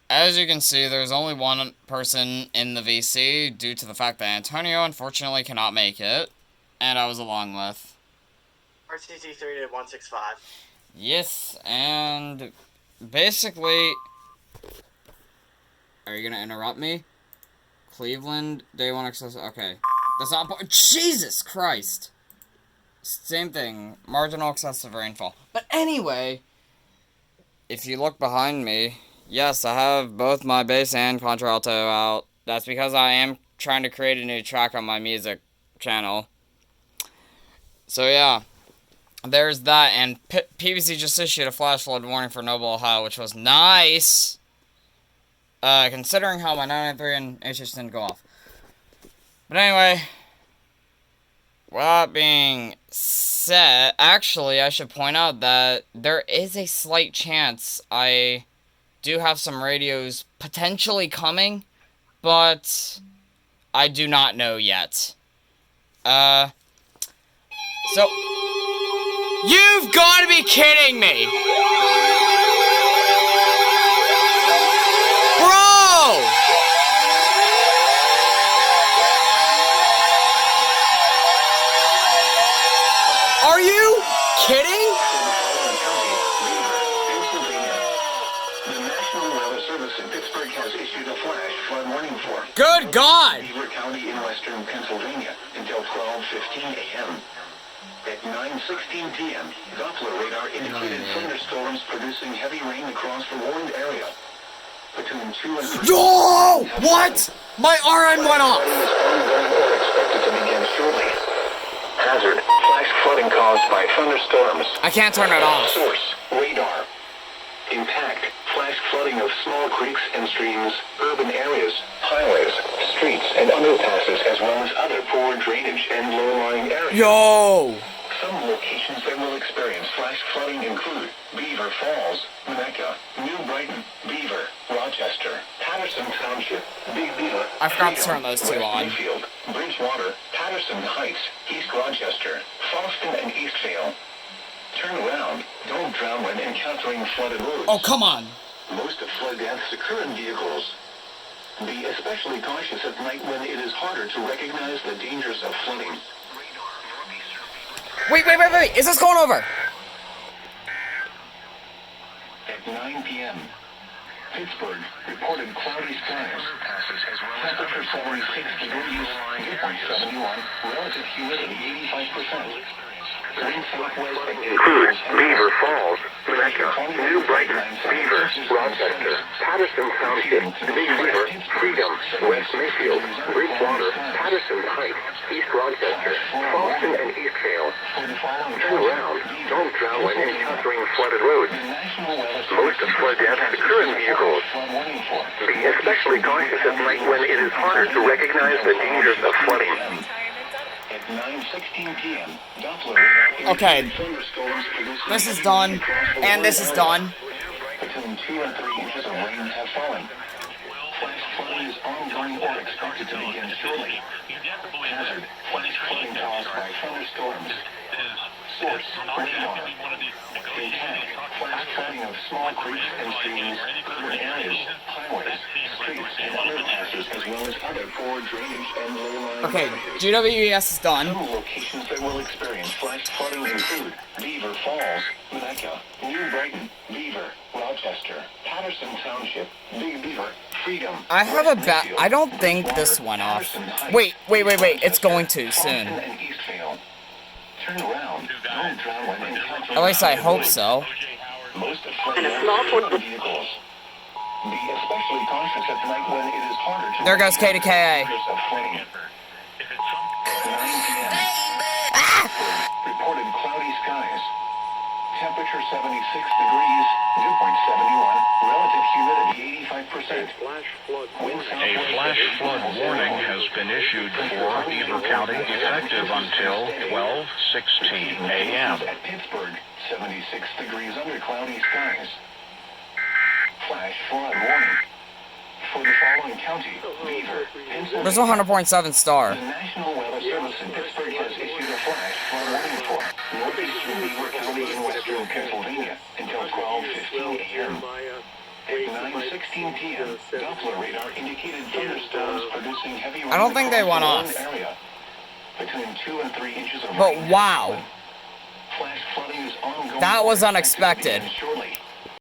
As you can see, there's only one person in the VC due to the fact that Antonio unfortunately cannot make it, and I was along with. RTT3 to 165. Yes, and basically, are you gonna interrupt me? Cleveland, day one access. Okay, that's not. Jesus Christ. Same thing. Marginal excessive rainfall. But anyway, if you look behind me, yes, I have both my bass and contralto out. That's because I am trying to create a new track on my music channel. So yeah, there's that, and PVC just issued a flash flood warning for Noble, Ohio, which was nice. Considering how my 993 and HH didn't go off. But anyway, with that being said, actually, I should point out that there is a slight chance I do have some radios potentially coming, but I do not know yet. So, you've got to be kidding me! Bro! Are you kidding? The National Weather Service in Pittsburgh has issued a flash flood warning for Good God! Beaver County in western Pennsylvania until 12:15 a.m. At 9:16 p.m., Doppler radar indicated thunderstorms producing heavy rain across the warned area. Between 2 and 3... No! What? My RN went off! Flooding is ongoing or expected to begin shortly. Hazard, flash flooding caused by thunderstorms. I can't turn it off. Source, radar. Impact, flash flooding of small creeks and streams, urban areas, highways, streets, and underpasses, as well as other poor drainage and low-lying areas. Yo! Some locations that will experience flash flooding include Beaver Falls, Winnetka, New Brighton, Beaver, Rochester, Patterson Township, Big Beaver, I forgot to turn those two West on. Mayfield, Bridgewater, Patterson Heights, East Rochester, Foston, and Eastvale. Turn around. Don't drown when encountering flooded roads. Oh, come on. Most of flood deaths occur in vehicles. Be especially cautious at night when it is harder to recognize the dangers of flooding. Wait. Is this going over? At 9 p.m., Pittsburgh reported cloudy skies. Temperature 76 degrees, dew point 71, relative humidity 85%. Wind southwest Include Beaver Falls, Winnetka, New Brighton, Beaver, Rochester, Patterson Township, Big Beaver, Freedom, West Mayfield, Bridgewater, Patterson Heights, East Rochester, Foston, and Eastvale. Turn around. Don't drown when encountering flooded roads. Most of flood deaths occur in vehicles. Be especially cautious at night when it is harder to recognize the dangers of flooding. At 9:16 p.m., Doppler radar Okay. indicated thunderstorms producing This is heavy done, rain across the and this warned is area. done. Between 2 and 3 inches of rain have fallen. Flash flooding is ongoing or expected to begin shortly. Hazard, flash flooding caused by thunderstorms. Source, radar. Impact, flash flooding of small creeks and streams, urban areas, highways, streets, and underpasses, as well as other poor drainage and low-lying Okay, areas. GWES is done. Some locations that will experience flash flooding include Beaver Falls, Winnetka, New Brighton, Beaver, Rochester, Patterson Township, Big Beaver, Freedom. I have a West bet. Mayfield, I don't think Bridgewater, this went off. Patterson Heights, Wait. East It's going to Rochester, soon. Foston, and Eastvale. Turn around. Don't drown when encountering At least I flooded hope roads. so. Most of flood deaths occur in vehicles. Be especially cautious at night when it is harder to There goes recognize the KDKA. dangers of flooding. 9 p.m. Reported cloudy skies. Temperature 76 degrees, dew point 71, relative humidity 85%. Wind A southwest flash at 8 flood miles an warning hour. has been issued for Beaver County effective until 12:16 a.m. At Pittsburgh, 76 degrees under cloudy skies. Flash flood warning. For the following county, Beaver, Pennsylvania. There's a 100.7 star. The National Weather Service in Pittsburgh has issued a flash flood warning for northeastern Beaver County in western Pennsylvania until 12:15 a.m. At 9:16 p.m., Doppler radar indicated thunderstorms producing heavy rain I don't think they across went the off. Warren area. Between 2 and 3 inches of But rain. wow. Flash flooding is ongoing. That was Expected to unexpected. begin shortly.